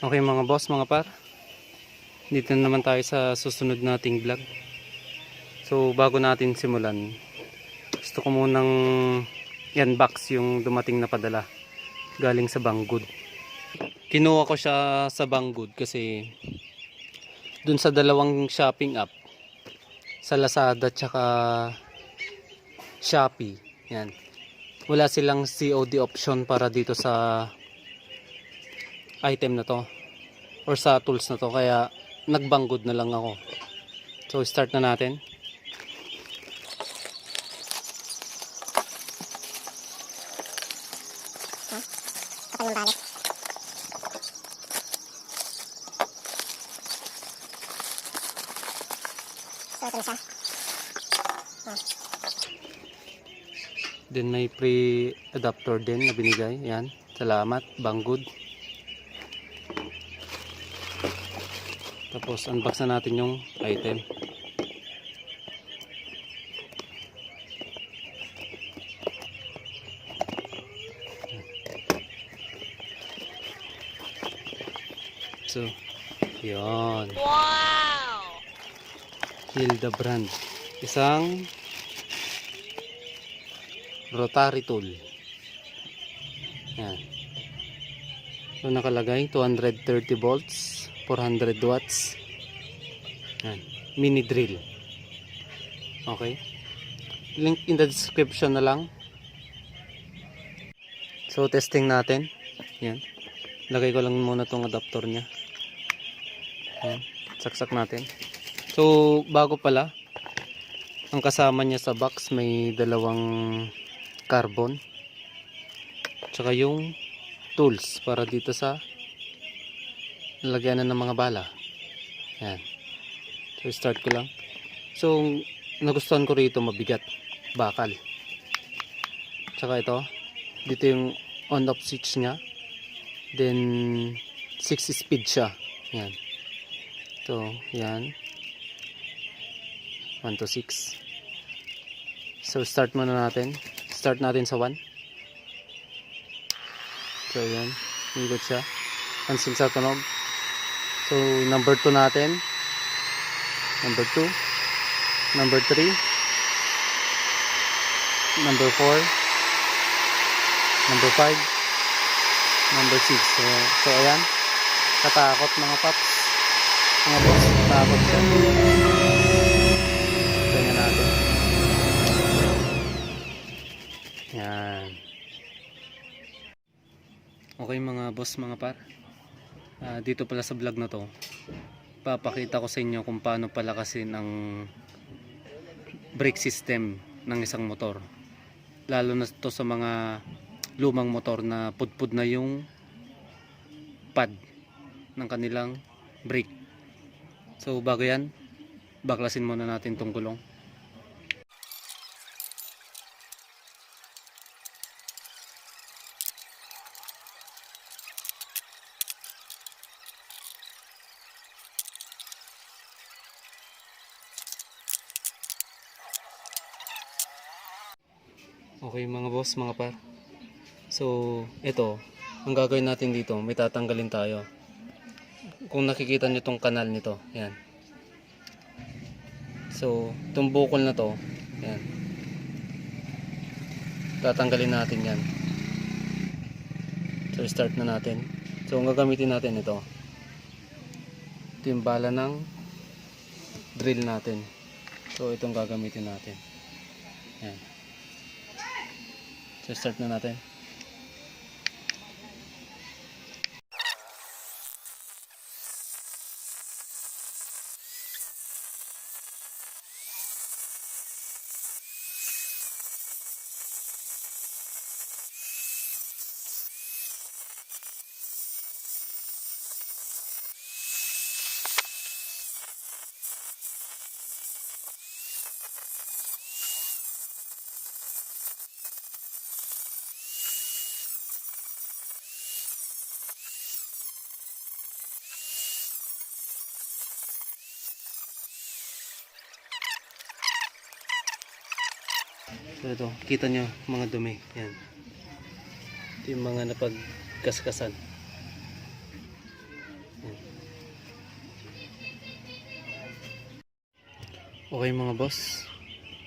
Okay mga boss, mga par, dito na naman tayo sa susunod nating vlog. So bago natin simulan, gusto ko munang i-unbox yung dumating na padala galing sa Banggood. Kinuha ko siya sa Banggood kasi dun sa dalawang shopping app, sa Lazada tsaka Shopee, yan, wala silang COD option para dito sa item na to or sa tools na to, kaya nagbanggood na lang ako. So start na natin. Kapal yung balot. So ito na siya. Then may pre-adapter din na binigay. Yan. Salamat, Banggood. Tapos unbox na natin yung item. So, yun. Wow! Hilda brand. Isang rotary tool. Yan. So nakalagay 230 volts, 400 watts. Yan. Mini drill. Okay. Link in the description na lang. So testing natin. Yan. Lagay ko lang muna tong adapter niya. Yan. Saksak natin. So bago pala, ang kasama niya sa box may dalawang carbon tsaka yung tools para dito sa lagyanan ng mga bala. Yan. So start ko lang. So nagustuhan ko rito, mabigat, bakal. Tsaka ito, dito yung on off switch nya, then 6 speed siya. Yan. So yan, 1 to 6. So start muna natin. Start natin sa 1. So yan, ikot siya. Cancel sa tunog. So number 2 natin. Number 2. Number 3. Number 4. Number 5. Number 6. So ayan. Katakot mga paps. Mga boss, katakot siya. Tingnan natin. Yan. Okay mga boss, mga par, dito pala sa vlog na to, papakita ko sa inyo kung paano palakasin ang brake system ng isang motor, lalo na to sa mga lumang motor na pudpud na yung pad ng kanilang brake. So bago yan, baklasin muna natin tong gulong. Okay mga boss, mga par. So ito, ang gagawin natin dito, may tatanggalin tayo. Kung nakikita nyo tong kanal nito, yan. So itong bukol na to, yan, tatanggalin natin yan. So start na natin. So ang gagamitin natin ito yung bala ng drill natin. So itong gagamitin natin. Yan. So start na natin. So ito, kita nyo mga dumi. Yan. Ito yung mga napagkaskasan. Okay mga boss,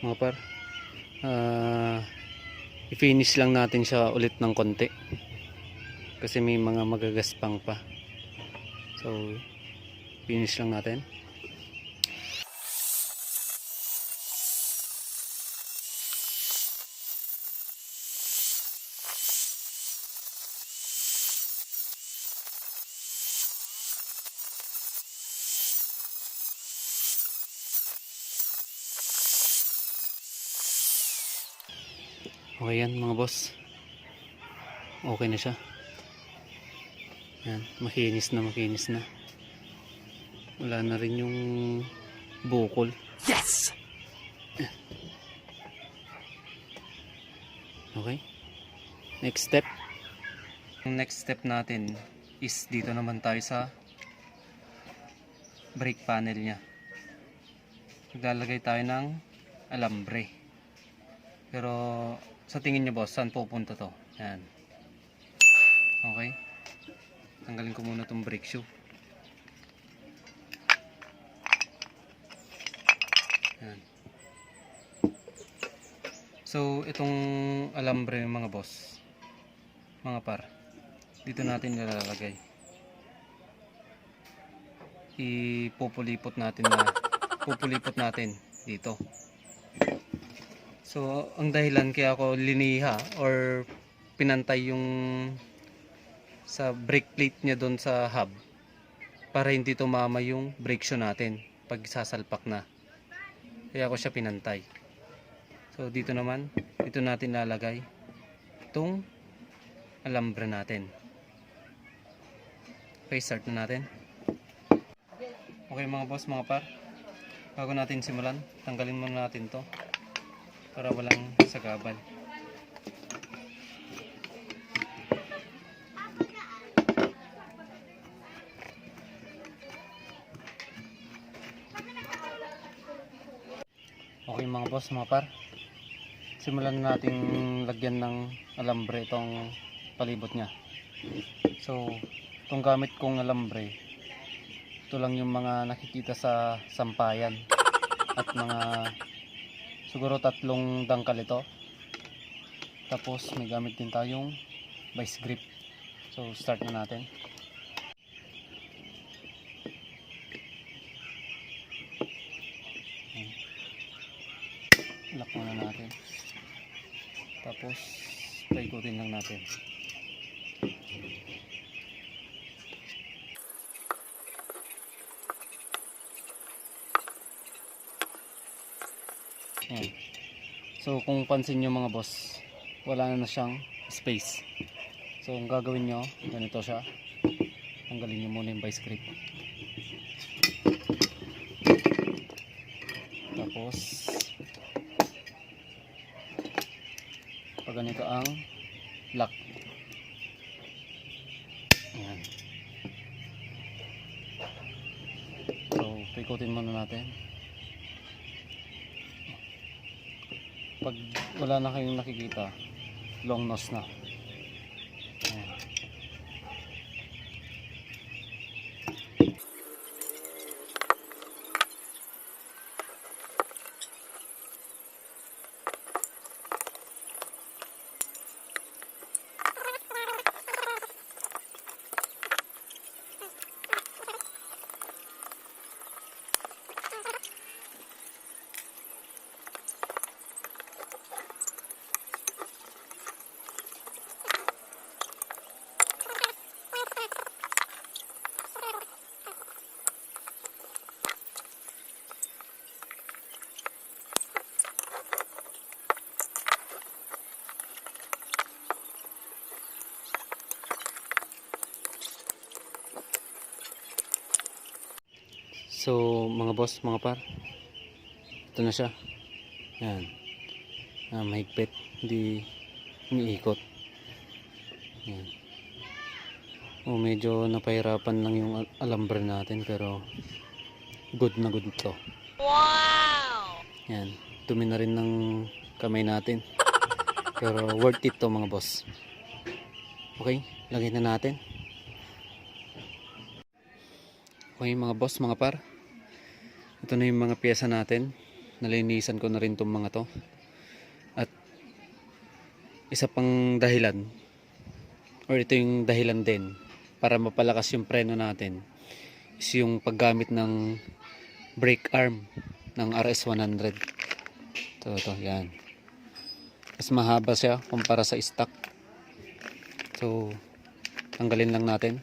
mga par, i-finish lang natin siya ulit ng konti kasi may mga magagaspang pa. So finish lang natin. Okay yan mga boss, okay na siya. Yan, makinis na. Wala na rin yung bukol. Yes! Okay, next step. Ang next step natin is dito naman tayo sa brake panel nya. Maglalagay tayo ng alambre. Pero sa tingin nyo boss, saan pupunta to? Yan. Okay. Tanggalin ko muna itong brake shoe. Yan. So itong alambre mga boss, mga par, dito natin nilalagay. Pupulipot natin dito. So ang dahilan kaya ako liniha or pinantay yung sa brake plate niya doon sa hub para hindi tumama yung brake shoe natin pag sasalpak na. Kaya ako siya pinantay. So dito naman, dito natin lalagay itong alambre natin. Okay, start na natin. Okay mga boss, mga par, bago natin simulan, tanggalin muna natin to para walang sagabal. Okay mga boss, mga par, simulan na natin lagyan ng alambre itong palibot nya. So itong gamit kong alambre, ito lang yung mga nakikita sa sampayan at mga siguro 3 dangkal ito. Tapos may gamit din tayong vice grip. So start na natin. Lock muna natin. Tapos paikutin lang natin. Yan. So kung pansin nyo mga boss, wala na siyang space. So ang gagawin nyo, ganito siya. Tanggalin nyo muna yung vice grip. Tapos pag ganito ang lock. Ayan. So paikutin muna natin. Pag wala na kayong nakikita, long nose na. Ayan. So mga boss, mga par, ito na siya. Yan. Mahigpit, hindi umiikot. Yan. Medyo napahirapan lang yung alambre natin pero good na good to. Wow! Yan. Dumi na rin ng kamay natin. Pero worth it to mga boss. Okay, lagay na natin. Okay mga boss, mga par, ito na yung mga pyesa natin nalinisan ko na rin tong mga to. At isa pang dahilan, or ito yung dahilan din para mapalakas yung preno natin, is yung paggamit ng brake arm ng RS100. So ito, yan. Mas mahaba siya kumpara sa stock. So tanggalin lang natin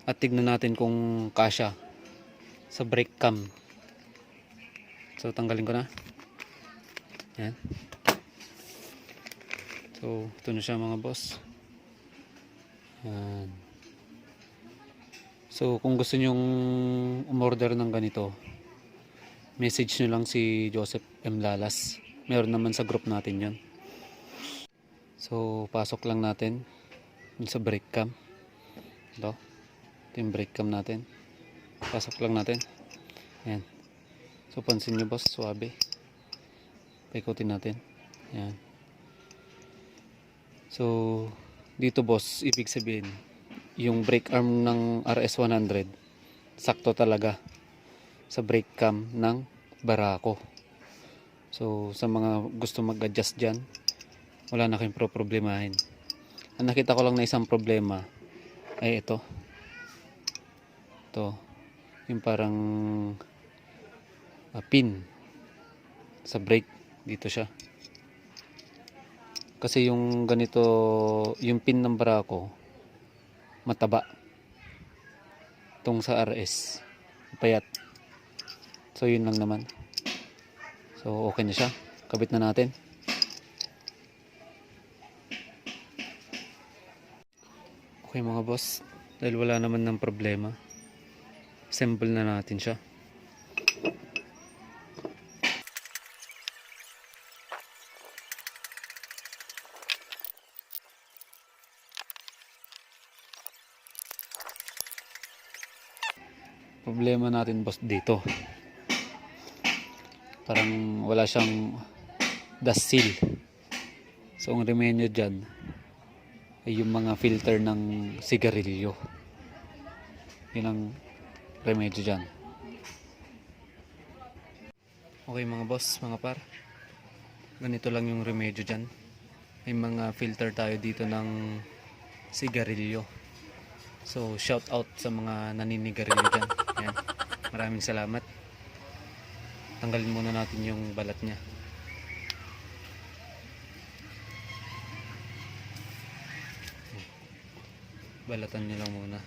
at tignan natin kung kasya sa brake cam. So tanggalin ko na. Yan. So ito na siya mga boss. Yan. So kung gusto nyong umorder ng ganito, message nyo lang si Joseph M. Lalas. Meron naman sa group natin yon. So pasok lang natin sa brake cam. Ito yung brake cam natin. Pasok lang natin. Ayan. So pansin nyo boss, suwabe. Paikutin natin. Ayan. So dito boss, ibig sabihin yung brake arm ng RS100 sakto talaga sa brake cam ng Barako. So sa mga gusto mag-adjust dyan, wala na kayong problemahin. Ang nakita ko lang na isang problema ay ito yung parang pin sa brake. Dito siya kasi yung ganito, yung pin ng Barako mataba, itong sa RS payat. So yun lang naman. So okay na siya, kabit na natin. Okay mga boss, dahil wala naman ng problema, assemble na natin siya. Problema natin boss dito, parang wala siyang dust seal. So ang remedyo dyan ay yung mga filter ng sigarilyo. Yun ang remedyo dyan. Okay mga boss, mga par, ganito lang yung remedyo dyan. May mga filter tayo dito ng sigarilyo. So shout out sa mga naninigarilyo dyan. Ayan. Maraming salamat. Tanggalin muna natin yung balat nya. Balatan nyo lang muna.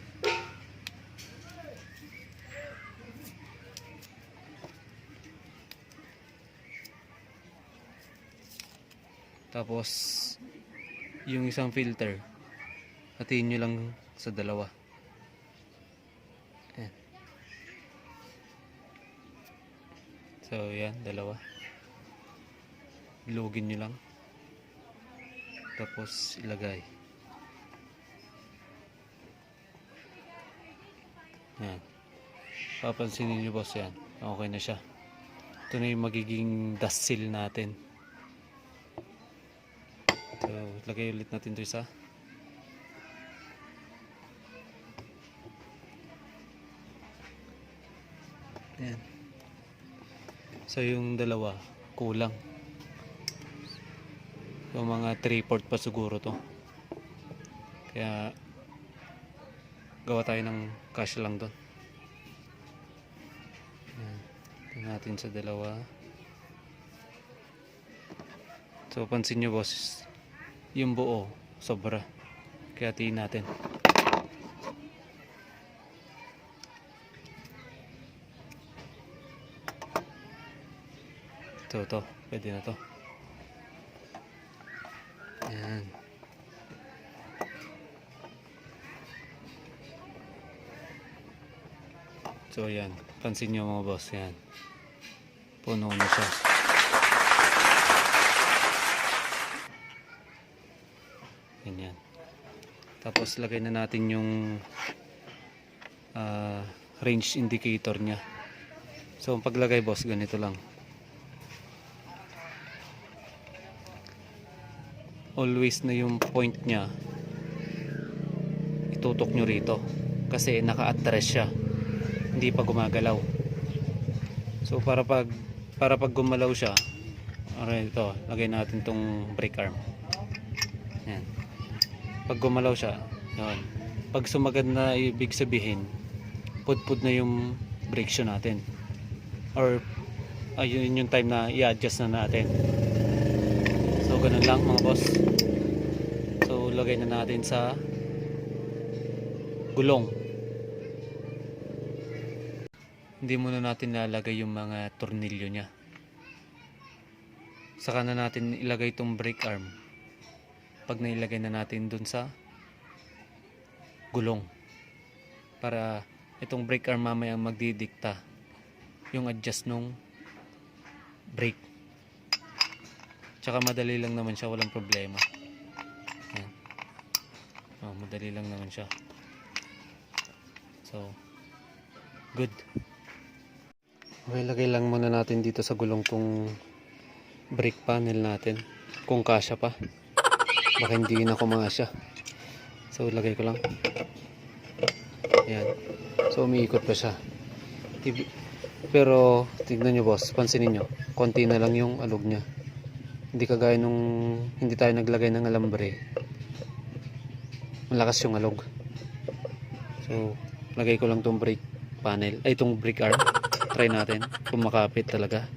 Tapos yung isang filter, hatiin nyo lang sa dalawa. Ayan. So yan, dalawa. Ilugin nyo lang. Tapos ilagay. Yan. Papansinin nyo boss, yan. Okay na siya. Ito na yung magiging dust seal natin. So lagay ulit natin ito isa. Yan. So yung dalawa kulang. So mga 3/4 pa siguro to. Kaya gawa tayo ng cash lang doon. Tingnan natin sa dalawa. So pansin nyo boss, yung buo sobra. Kaya tiin natin. Ito, pwede na to. Ayan. So yan, pansin nyo mga boss, yan. Puno na siya. Ganyan. Tapos lagay na natin yung range indicator nya. So ang paglagay boss, ganito lang. Always na yung point nya itutok nyo rito kasi naka-attract siya, hindi pa gumagalaw. So para pag gumalaw siya, alright, ito, lagay natin tong brake arm. Yan. Pag gumalaw siya, yun. Pag sumagad na, ibig sabihin pudpud na yung brake shoe natin. Or ayun yung time na i-adjust na natin. So ganun lang mga boss. So lagay na natin sa gulong. Hindi muna natin lalagay yung mga tornilyo nya. Saka na natin ilagay itong brake arm pag nailagay na natin dun sa gulong, para itong brake arm mamaya magdidikta yung adjust nung brake. Tsaka madali lang naman siya, walang problema. Yan. Oh, madali lang naman siya. So good. Okay, lagay lang muna natin dito sa gulong tong brake panel natin, kung kasya pa. Baka hindi na kumasya. So lagay ko lang. Ayan. So umiikot pa siya. Pero tignan nyo boss, pansinin nyo, konti na lang yung alog nya. Hindi kagaya nung hindi tayo naglagay ng alambre, malakas yung alog. So lagay ko lang tong brake panel, ay itong brake arm. Try natin kung makapit talaga.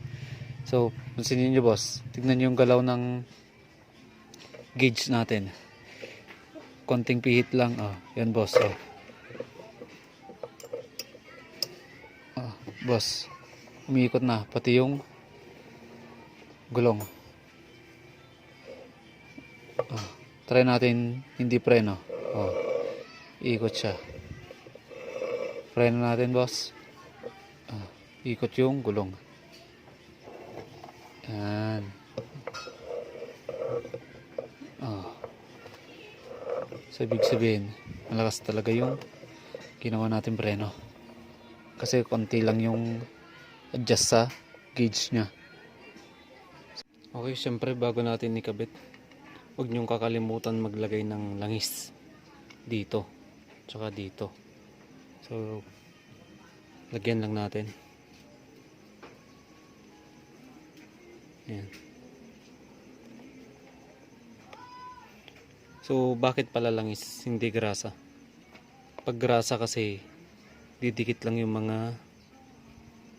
So pansinin nyo boss, tignan nyo yung galaw ng gauge natin. Konting pihit lang. Oh, yan boss. Oh. Oh, boss, umiikot na pati yung gulong. Oh, try natin hindi preno. Oh, iikot siya. Preno natin boss. Oh, ikot yung gulong. Yan. Oh. So ibig sabihin malakas talaga yung ginawa natin preno, kasi konti lang yung adjust sa gauge nya. Okay, syempre bago natin ikabit, huwag nyong kakalimutan maglagay ng langis dito tsaka dito. So lagyan lang natin. Yan. So bakit pala langis, hindi grasa? Pag grasa kasi didikit lang yung mga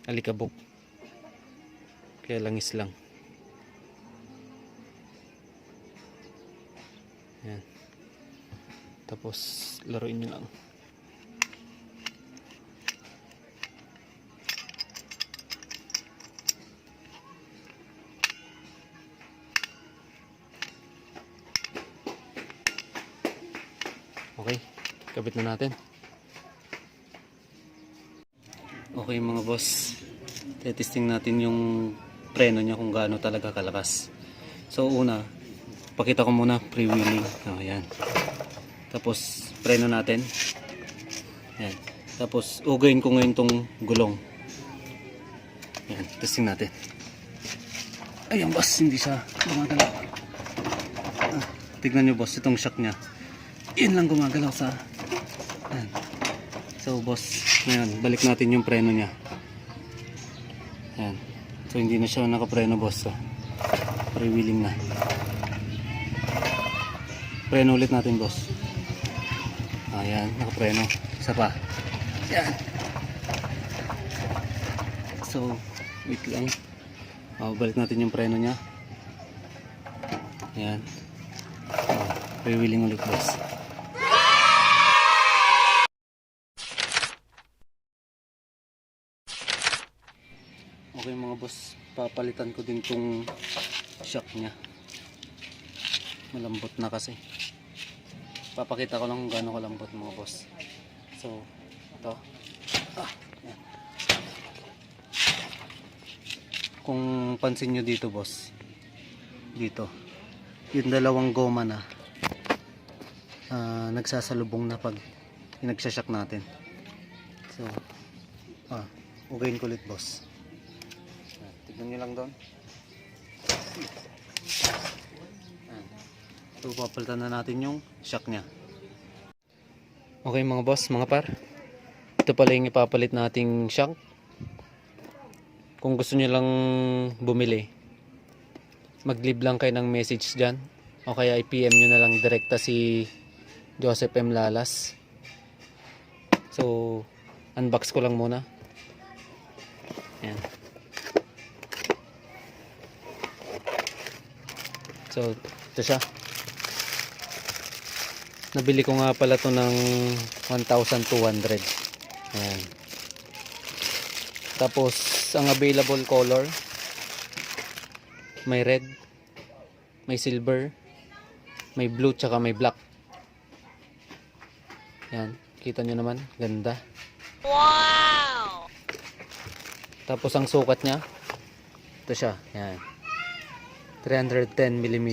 alikabok, kaya langis lang. Yan. Tapos laruin nyo lang. Okay, kabit na natin. Okay mga boss, testing natin yung preno niya kung gaano talaga kalakas. So una, pakita ko muna pre-wheeling. Oh, yan. Tapos preno natin. Yan. Tapos ugayin ko ngayon tong gulong. Yan, testing natin. Ayan boss, hindi siya gumagalaw. Tignan nyo boss, itong shock niya, yun lang gumagalaw sa yan. So boss, ngayon balik natin yung preno nya. Yan. So hindi na siya nakapreno boss. So, pre-wheeling na. Preno ulit natin boss. Ayan, nakapreno. Isa pa. Yan. So wait lang. Balik natin yung preno nya. Yan. Pre-wheeling ulit boss. Okay mga boss, papalitan ko din tong shock nya. Malambot na kasi. Papakita ko lang kung gaano kalambot mga boss. So ito. Yan. Kung pansin nyo dito boss, dito yung dalawang goma na nagsasalubong na pag pinagsashock natin. So ugayin ko ulit boss. Tignan nyo lang doon. So papalitan na natin yung shock nya. Okay mga boss, mga par, ito pala yung ipapalit nating shock. Kung gusto nyo lang bumili, mag-leave lang kayo ng message dyan. O kaya i-PM nyo na lang direkta si Joseph M. Lalas. So, unbox ko lang muna. Ayan. So, ito siya. Nabili ko nga pala to ng 1,200. Ayan. Tapos, ang available color, may red, may silver, may blue, tsaka may black. Yan, kita nyo naman, ganda. Wow! Tapos ang sukat nya, ito siya, yan, 310 mm.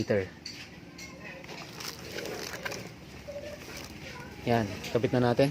Yan, kapit na natin.